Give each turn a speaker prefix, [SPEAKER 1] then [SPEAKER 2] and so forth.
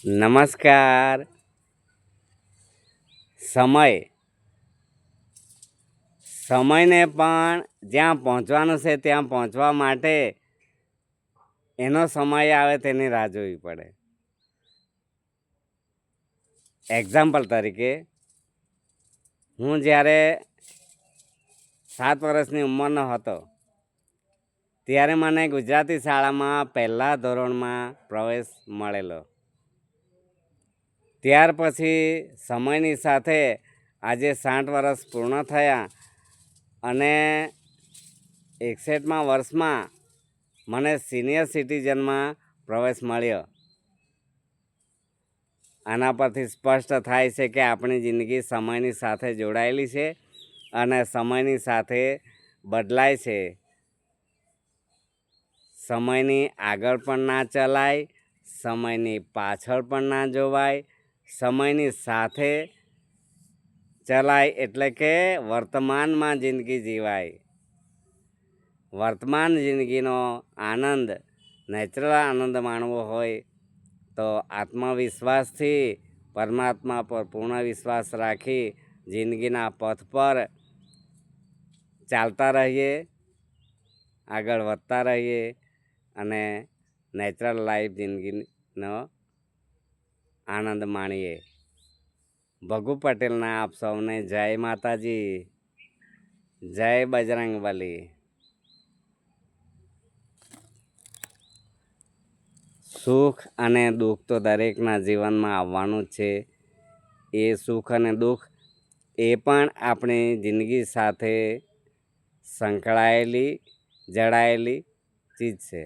[SPEAKER 1] નમસ્કાર. સમયને પણ જ્યાં પહોંચવાનું છે ત્યાં પહોંચવા માટે એનો સમય આવે તેની રાહ જોવી પડે. એક્ઝામ્પલ તરીકે હું જ્યારે 7 વર્ષની ઉંમરનો હતો ત્યારે મને ગુજરાતી શાળામાં પહેલા ધોરણમાં પ્રવેશ મળેલો. ત્યાર પછી સમયની સાથે આજે 60 વર્ષ પૂર્ણ થયા અને 61મા વર્ષમાં મને સિનિયર સિટીઝનમાં પ્રવેશ મળ્યો. આના પરથી સ્પષ્ટ થાય છે કે આપણી જિંદગી સમયની સાથે જોડાયેલી છે અને સમયની સાથે બદલાય છે. સમયની આગળ પણ ના ચલાય, સમયની પાછળ પણ ના જોવાય, સમયની સાથે ચલાય એટલે કે વર્તમાનમાં જિંદગી જીવાય. વર્તમાન જિંદગીનો આનંદ, નેચરલ આનંદ માણવો હોય તો આત્મવિશ્વાસથી પરમાત્મા પર પૂર્ણ વિશ્વાસ રાખી જિંદગીના પથ પર ચાલતા રહીએ, આગળ વધતા રહીએ અને નેચરલ લાઈફ જિંદગીનો આનંદ માણીએ. ભગુ પટેલના આપ સૌને જય માતાજી, જય બજરંગબલી. સુખ અને દુઃખ તો દરેકના જીવનમાં આવવાનું જ છે. એ સુખ અને દુઃખ એ પણ આપણી જિંદગી સાથે સંકળાયેલી, જડાયેલી ચીજ છે.